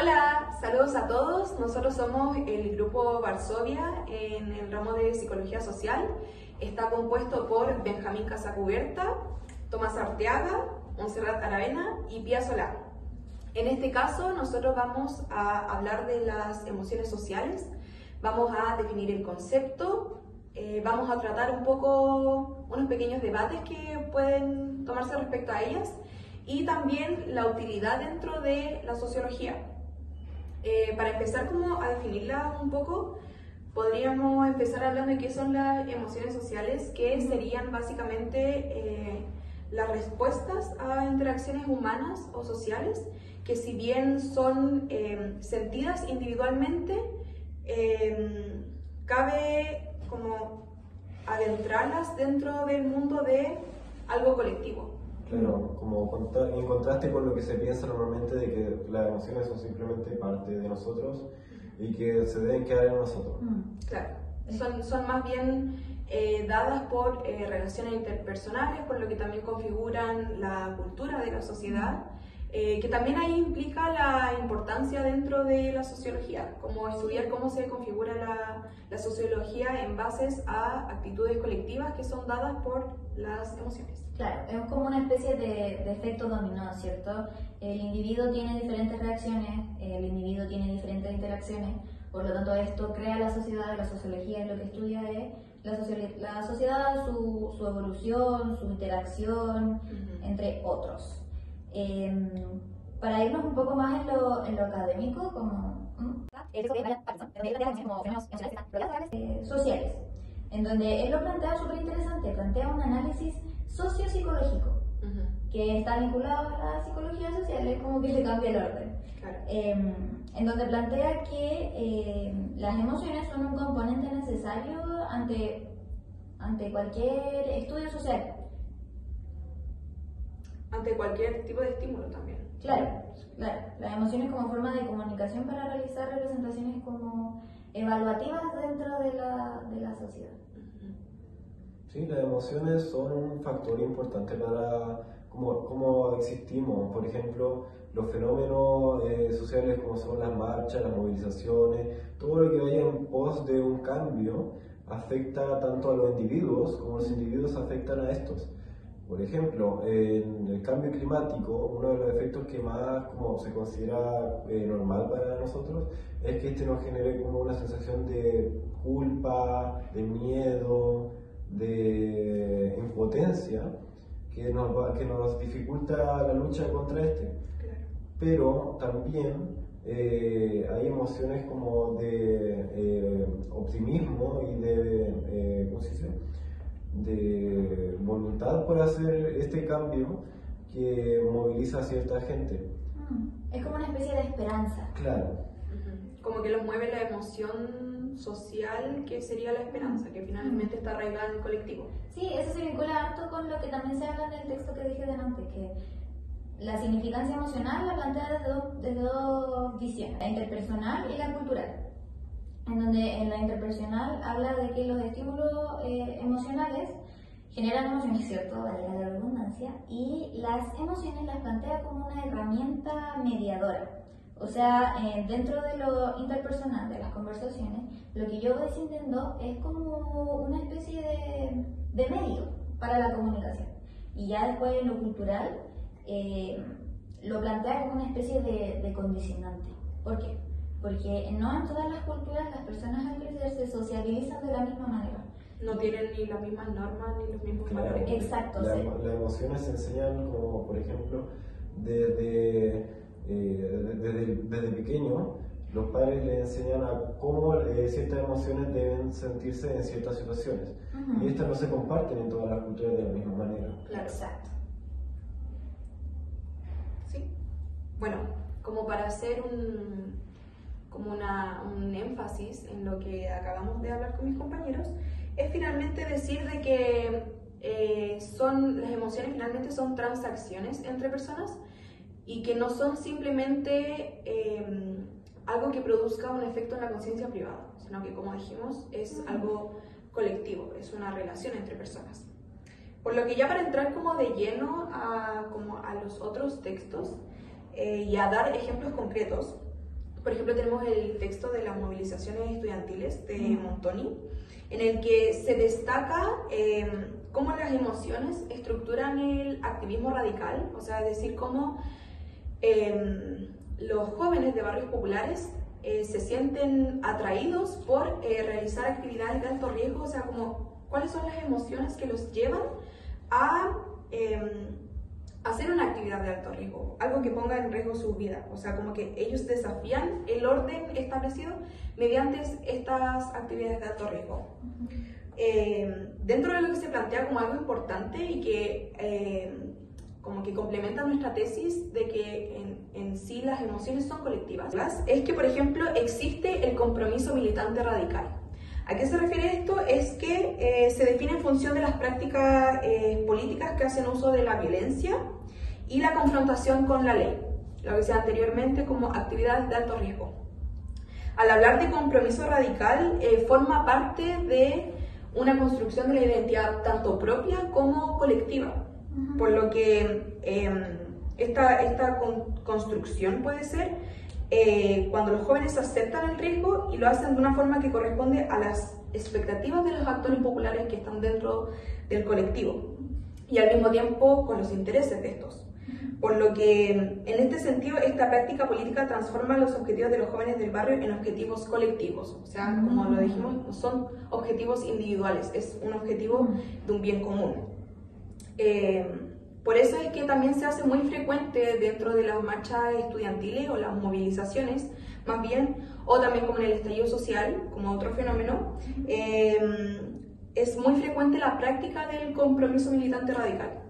Hola, saludos a todos. Nosotros somos el grupo Varsovia en el ramo de Psicología Social. Está compuesto por Benjamín Casacuberta, Tomás Arteaga, Montserrat Aravena y Pía Solá. En este caso, nosotros vamos a hablar de las emociones sociales, vamos a definir el concepto, vamos a tratar un poco unos pequeños debates que pueden tomarse respecto a ellas y también la utilidad dentro de la sociología. Para empezar como a definirla un poco, podríamos empezar hablando de qué son las emociones sociales, que serían básicamente las respuestas a interacciones humanas o sociales, que si bien son sentidas individualmente, cabe como adentrarlas dentro del mundo de algo colectivo. Claro, como en contraste con lo que se piensa normalmente de que las emociones son simplemente parte de nosotros y que se deben quedar en nosotros. Claro, son más bien dadas por relaciones interpersonales, por lo que también configuran la cultura de la sociedad, que también ahí implica la importancia dentro de la sociología, como estudiar cómo se configura la sociología en bases a actitudes colectivas que son dadas por las emociones. Claro, es como una especie de efecto dominó, ¿cierto? El individuo tiene diferentes reacciones, el individuo tiene diferentes interacciones, por lo tanto esto crea la sociedad. La sociología lo que estudia es la sociedad, su evolución, su interacción, entre otros. Para irnos un poco más en lo académico, como sociales, en donde él lo plantea súper interesante, plantea un análisis sociopsicológico que está vinculado a la psicología social, es como que le cambia el orden. Claro. En donde plantea que las emociones son un componente necesario ante cualquier estudio social. Ante cualquier tipo de estímulo también. Claro. Las emociones como forma de comunicación para realizar representaciones como evaluativas dentro de la sociedad. Sí, las emociones son un factor importante para cómo existimos. Por ejemplo, los fenómenos sociales como son las marchas, las movilizaciones, todo lo que vaya en pos de un cambio afecta tanto a los individuos como los individuos afectan a estos. Por ejemplo, en el cambio climático, uno de los efectos que más como se considera normal para nosotros es que este nos genere como una sensación de culpa, de miedo, de impotencia que nos dificulta la lucha contra este. Claro. Pero también hay emociones como de optimismo y de, ¿cómo se dice?, de voluntad por hacer este cambio que moviliza a cierta gente. Es como una especie de esperanza. Claro. Como que los mueve la emoción social, que sería la esperanza, que finalmente está arraigada en el colectivo. Sí, eso se vincula harto con lo que también se habla en el texto que dije delante, que la significancia emocional la plantea desde dos visiones, la interpersonal y la cultural. En donde en la interpersonal habla de que los estímulos emocionales generan emociones, ¿cierto? Valga la redundancia, y las emociones las plantea como una herramienta mediadora. O sea, dentro de lo interpersonal, de las conversaciones, lo que yo voy sintiendo es como una especie de medio para la comunicación. Y ya después en lo cultural, lo plantea como una especie de condicionante. ¿Por qué? Porque no en todas las culturas las personas al crecer se sociabilizan de la misma manera. No tienen ni las mismas normas ni los mismos Claro. valores. Exacto. Las Sí. emociones se enseñan como, por ejemplo, desde pequeño, los padres le enseñan a cómo ciertas emociones deben sentirse en ciertas situaciones. Y estas no se comparten en todas las culturas de la misma manera. Claro. Exacto. Sí. Bueno, como para hacer un énfasis en lo que acabamos de hablar con mis compañeros, es finalmente decir de que las emociones finalmente son transacciones entre personas y que no son simplemente algo que produzca un efecto en la conciencia privada, sino que, como dijimos, es algo colectivo, es una relación entre personas. Por lo que ya para entrar como de lleno a los otros textos y a dar ejemplos concretos, Por ejemplo, tenemos el texto de las movilizaciones estudiantiles de Montoni, en el que se destaca cómo las emociones estructuran el activismo radical, o sea, es decir, cómo los jóvenes de barrios populares se sienten atraídos por realizar actividades de alto riesgo, o sea, como cuáles son las emociones que los llevan a hacer una actividad de alto riesgo, algo que ponga en riesgo su vida, o sea, como que ellos desafían el orden establecido mediante estas actividades de alto riesgo. Dentro de lo que se plantea como algo importante y que como que complementa nuestra tesis de que en sí las emociones son colectivas, es que, por ejemplo, existe el compromiso militante radical. ¿A qué se refiere esto? Es que se define en función de las prácticas políticas que hacen uso de la violencia y la confrontación con la ley, lo que decía anteriormente como actividades de alto riesgo. Al hablar de compromiso radical, forma parte de una construcción de la identidad tanto propia como colectiva, por lo que esta construcción puede ser cuando los jóvenes aceptan el riesgo y lo hacen de una forma que corresponde a las expectativas de los actores populares que están dentro del colectivo y al mismo tiempo con los intereses de estos. Por lo que en este sentido esta práctica política transforma los objetivos de los jóvenes del barrio en objetivos colectivos, o sea, como lo dijimos, no son objetivos individuales, es un objetivo de un bien común. Por eso es que también se hace muy frecuente dentro de las marchas estudiantiles o las movilizaciones, más bien, o también como en el estallido social, como otro fenómeno, es muy frecuente la práctica del compromiso militante radical,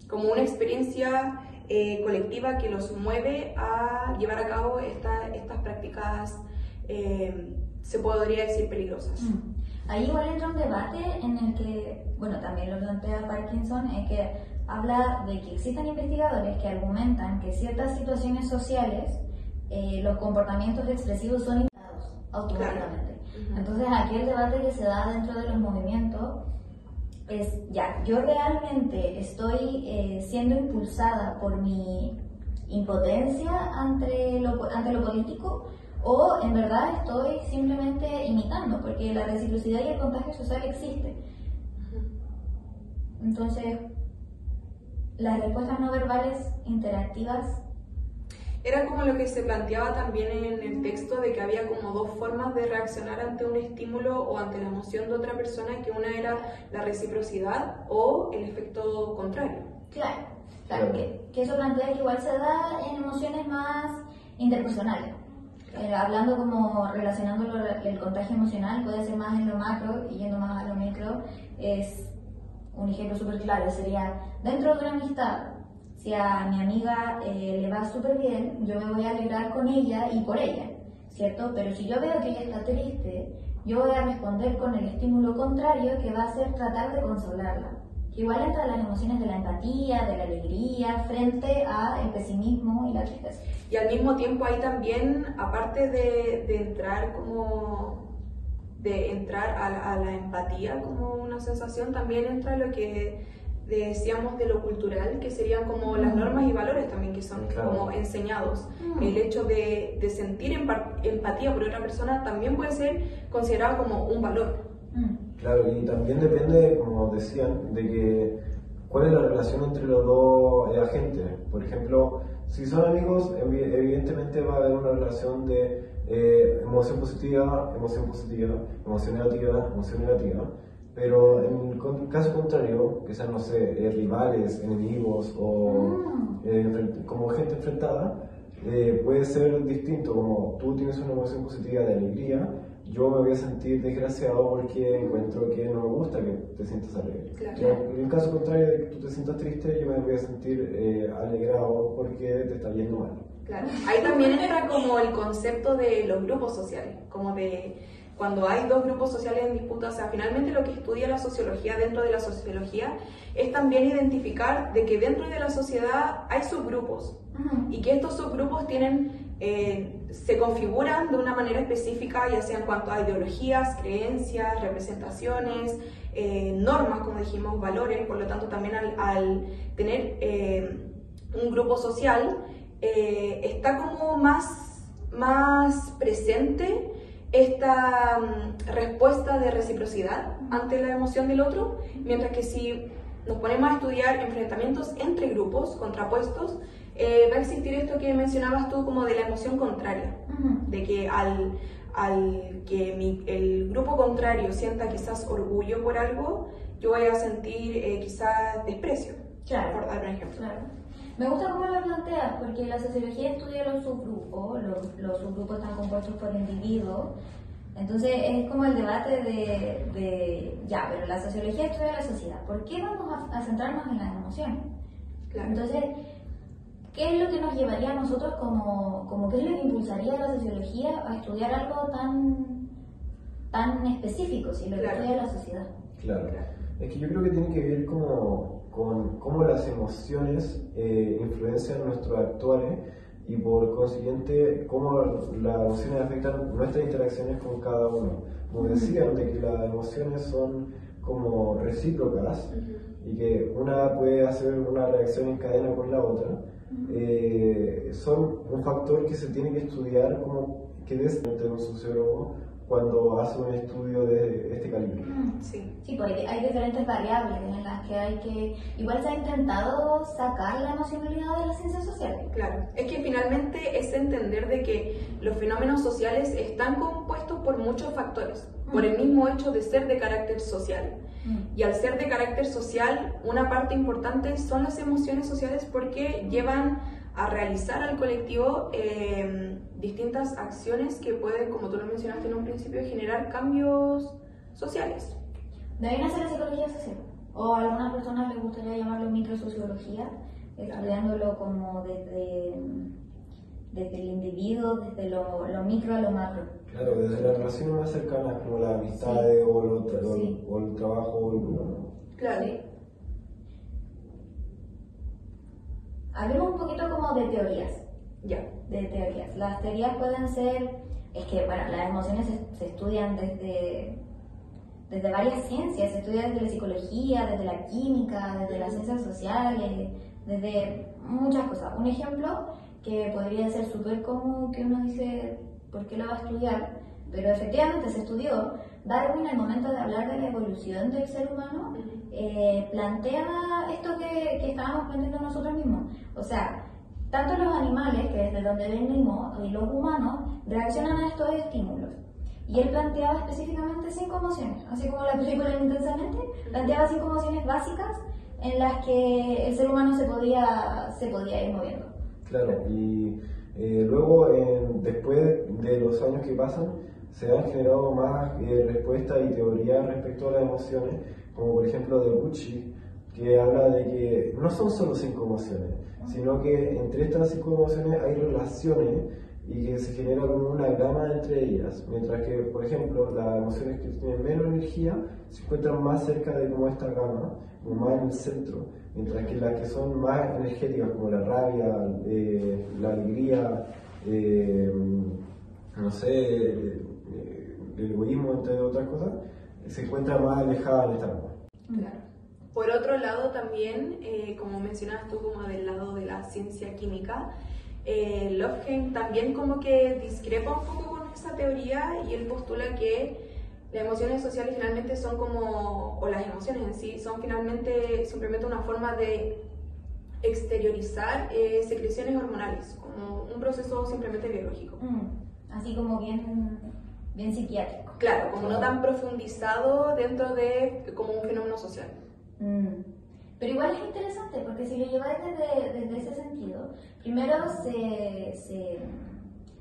como una experiencia colectiva que los mueve a llevar a cabo estas prácticas, se podría decir, peligrosas. Ahí igual entra un debate en el que, bueno, también lo plantea Parkinson, es que habla de que existen investigadores que argumentan que ciertas situaciones sociales, los comportamientos expresivos son imitados automáticamente. Entonces aquí el debate que se da dentro de los movimientos es, ya, yo realmente estoy siendo impulsada por mi impotencia ante lo político, o en verdad estoy simplemente imitando, porque la reciprocidad y el contagio social existe. Entonces, las respuestas no verbales interactivas era como lo que se planteaba también en el texto, de que había como dos formas de reaccionar ante un estímulo o ante la emoción de otra persona, que una era la reciprocidad o el efecto contrario. Claro, que eso plantea que igual se da en emociones más interpersonales. Hablando como relacionando el contagio emocional, puede ser más en lo macro y yendo más a lo micro, es un ejemplo súper claro, sería dentro de una amistad. Si a mi amiga le va súper bien, yo me voy a alegrar con ella y por ella, ¿cierto? Pero si yo veo que ella está triste, yo voy a responder con el estímulo contrario, que va a ser tratar de consolarla. Igual entra las emociones de la empatía, de la alegría, frente al pesimismo y la tristeza. Y al mismo tiempo ahí también, aparte de entrar a la empatía como una sensación, también entra lo que decíamos de lo cultural, que serían como las normas y valores también que son como enseñados. El hecho de sentir empatía por otra persona también puede ser considerado como un valor. Claro, y también depende, como decían, de que cuál es la relación entre los dos agentes. Por ejemplo, si son amigos, evidentemente va a haber una relación de emoción positiva, emoción negativa. Pero en el caso contrario, que sean, no sé, rivales, enemigos o como gente enfrentada, puede ser distinto. Como tú tienes una emoción positiva de alegría, yo me voy a sentir desgraciado porque encuentro que no me gusta que te sientas alegre. Claro. En el caso contrario de que tú te sientas triste, yo me voy a sentir alegrado porque te está yendo mal. Claro. Ahí también entra como el concepto de los grupos sociales, como de cuando hay dos grupos sociales en disputa. O sea, finalmente lo que estudia la sociología dentro de la sociología es también identificar de que dentro de la sociedad hay subgrupos y que estos subgrupos se configuran de una manera específica, ya sea en cuanto a ideologías, creencias, representaciones, normas, como dijimos, valores. Por lo tanto, también al tener un grupo social, está como más más presente esta respuesta de reciprocidad ante la emoción del otro, mientras que si nos ponemos a estudiar enfrentamientos entre grupos contrapuestos, va a existir esto que mencionabas tú como de la emoción contraria, de que al que el grupo contrario sienta quizás orgullo por algo, yo voy a sentir quizás desprecio, claro, por dar un ejemplo. Claro. Me gusta cómo lo planteas, porque la sociología estudia los subgrupos, los subgrupos están compuestos por individuos, entonces es como el debate ya, pero la sociología estudia la sociedad, ¿por qué vamos a centrarnos en las emociones? Claro. Entonces, ¿qué es lo que nos llevaría a nosotros como qué es lo que impulsaría a la sociología a estudiar algo tan específico, si lo que Claro. estudia la sociedad? Claro. Es que yo creo que tiene que ver con cómo las emociones influencian nuestros actuales y por consiguiente cómo las emociones afectan nuestras interacciones con cada uno. Como decían, de que las emociones son como recíprocas y que una puede hacer una reacción en cadena con la otra. Son un factor que se tiene que estudiar como que desde un sociólogo cuando hace un estudio de este calibre. Sí. Pues hay diferentes variables en las que hay que... Igual se ha intentado sacar la emocionalidad de las ciencias sociales. Claro, es que finalmente es entender de que los fenómenos sociales están compuestos por muchos factores, por el mismo hecho de ser de carácter social. Y al ser de carácter social, una parte importante son las emociones sociales porque llevan a realizar al colectivo distintas acciones que pueden, como tú lo mencionaste en un principio, generar cambios sociales. De ahí nace la psicología social, o a algunas personas les gustaría llamarlo microsociología, estudiándolo como desde el individuo, desde lo micro a lo macro. Claro, desde las relaciones más cercanas como las amistades o el trabajo o el grupo, ¿no? Claro. Sí. Hablemos un poquito como de teorías. Ya. De teorías. Las teorías pueden ser, es que bueno, las emociones se estudian desde varias ciencias, se estudia desde la psicología, desde la química, desde las ciencias sociales, desde muchas cosas. Un ejemplo que podría ser súper común, que uno dice, ¿por qué lo va a estudiar? Pero efectivamente se estudió. Darwin, al momento de hablar de la evolución del ser humano, plantea esto que estábamos planteando nosotros mismos. O sea, tanto los animales, que es de donde venimos, y los humanos, reaccionan a estos estímulos. Y él planteaba específicamente 5 emociones, así como la película Intensamente, planteaba 5 emociones básicas en las que el ser humano se podía ir moviendo. Claro, y luego, después de los años que pasan, se han generado más respuestas y teorías respecto a las emociones, como por ejemplo de Bucci, que habla de que no son solo 5 emociones, sino que entre estas 5 emociones hay relaciones y que se genera como una gama entre ellas, mientras que, por ejemplo, las emociones que tienen menos energía se encuentran más cerca de como esta gama, como más en el centro, mientras que las que son más energéticas, como la rabia, la alegría, no sé, el egoísmo, entre otras cosas, se encuentran más alejadas de esta gama. Claro. Por otro lado también, como mencionabas tú, como del lado de la ciencia química, Löfgren también como que discrepa un poco con esa teoría y él postula que las emociones sociales finalmente son como, o las emociones en sí, son finalmente simplemente una forma de exteriorizar secreciones hormonales, como un proceso simplemente biológico. Así como bien psiquiátrico. Claro, como no tan profundizado dentro de como un fenómeno social. Pero igual es interesante, porque si lo lleváis desde ese sentido, primero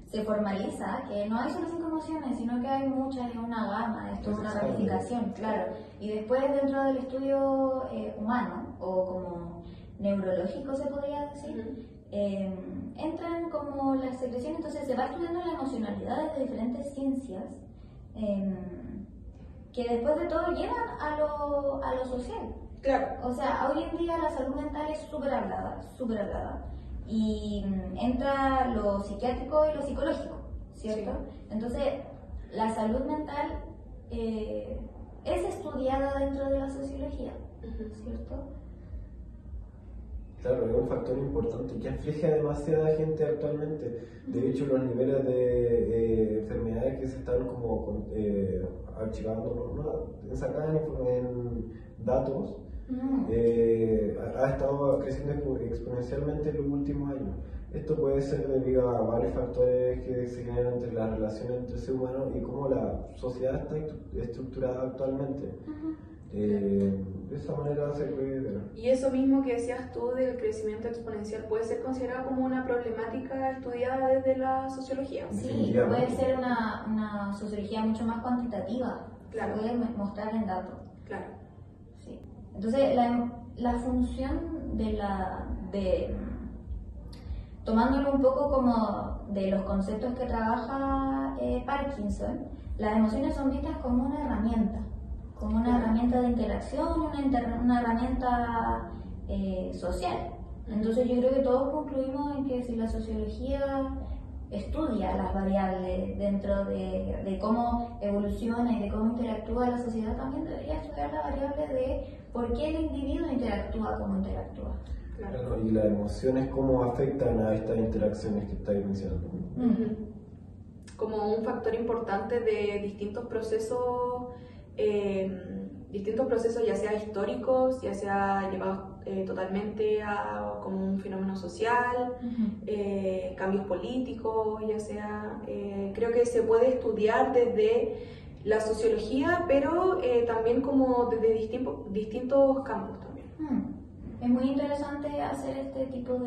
se formaliza que no hay solo 5 emociones, sino que hay muchas, es una gama, esto es una ramificación, claro. Y después dentro del estudio humano, o como neurológico se podría decir, entran como las secreciones, entonces se va estudiando la emocionalidad de diferentes ciencias, que después de todo llegan a lo social. Claro. O sea, hoy en día la salud mental es súper hablada, y entra lo psiquiátrico y lo psicológico, ¿cierto? Sí. Entonces, la salud mental es estudiada dentro de la sociología, ¿cierto? Claro, es un factor importante que aflige a demasiada gente actualmente. De hecho, los niveles de enfermedades que se están como archivando, sacadas en datos, ha estado creciendo exponencialmente en los últimos años. Esto puede ser debido a varios factores que se generan entre las relaciones entre seres humanos y cómo la sociedad está estructurada actualmente. De esa manera se puede ver. Y eso mismo que decías tú del crecimiento exponencial puede ser considerado como una problemática estudiada desde la sociología. Sí, puede ser una sociología mucho más cuantitativa, claro. Se puede mostrar en datos. Claro. Sí. Entonces, la función tomándolo un poco como de los conceptos que trabaja Parkinson, las emociones son vistas como una herramienta de interacción, una herramienta social. Entonces yo creo que todos concluimos en que si la sociología estudia las variables dentro de cómo evoluciona y de cómo interactúa la sociedad, también debería estudiar la variable de por qué el individuo interactúa como interactúa. Claro, y las emociones cómo afectan a estas interacciones que estáis mencionando. Como un factor importante de distintos procesos, ya sea históricos, ya sea llevados totalmente a como un fenómeno social, cambios políticos, ya sea, creo que se puede estudiar desde la sociología, pero también como desde distintos campos también. Es muy interesante hacer este tipo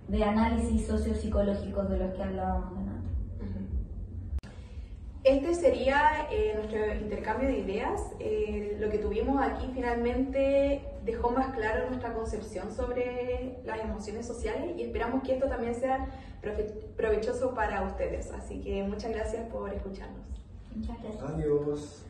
de análisis sociopsicológicos de los que hablábamos antes. Este sería nuestro intercambio de ideas. Lo que tuvimos aquí finalmente dejó más claro nuestra concepción sobre las emociones sociales y esperamos que esto también sea provechoso para ustedes. Así que muchas gracias por escucharnos. Muchas gracias. Adiós.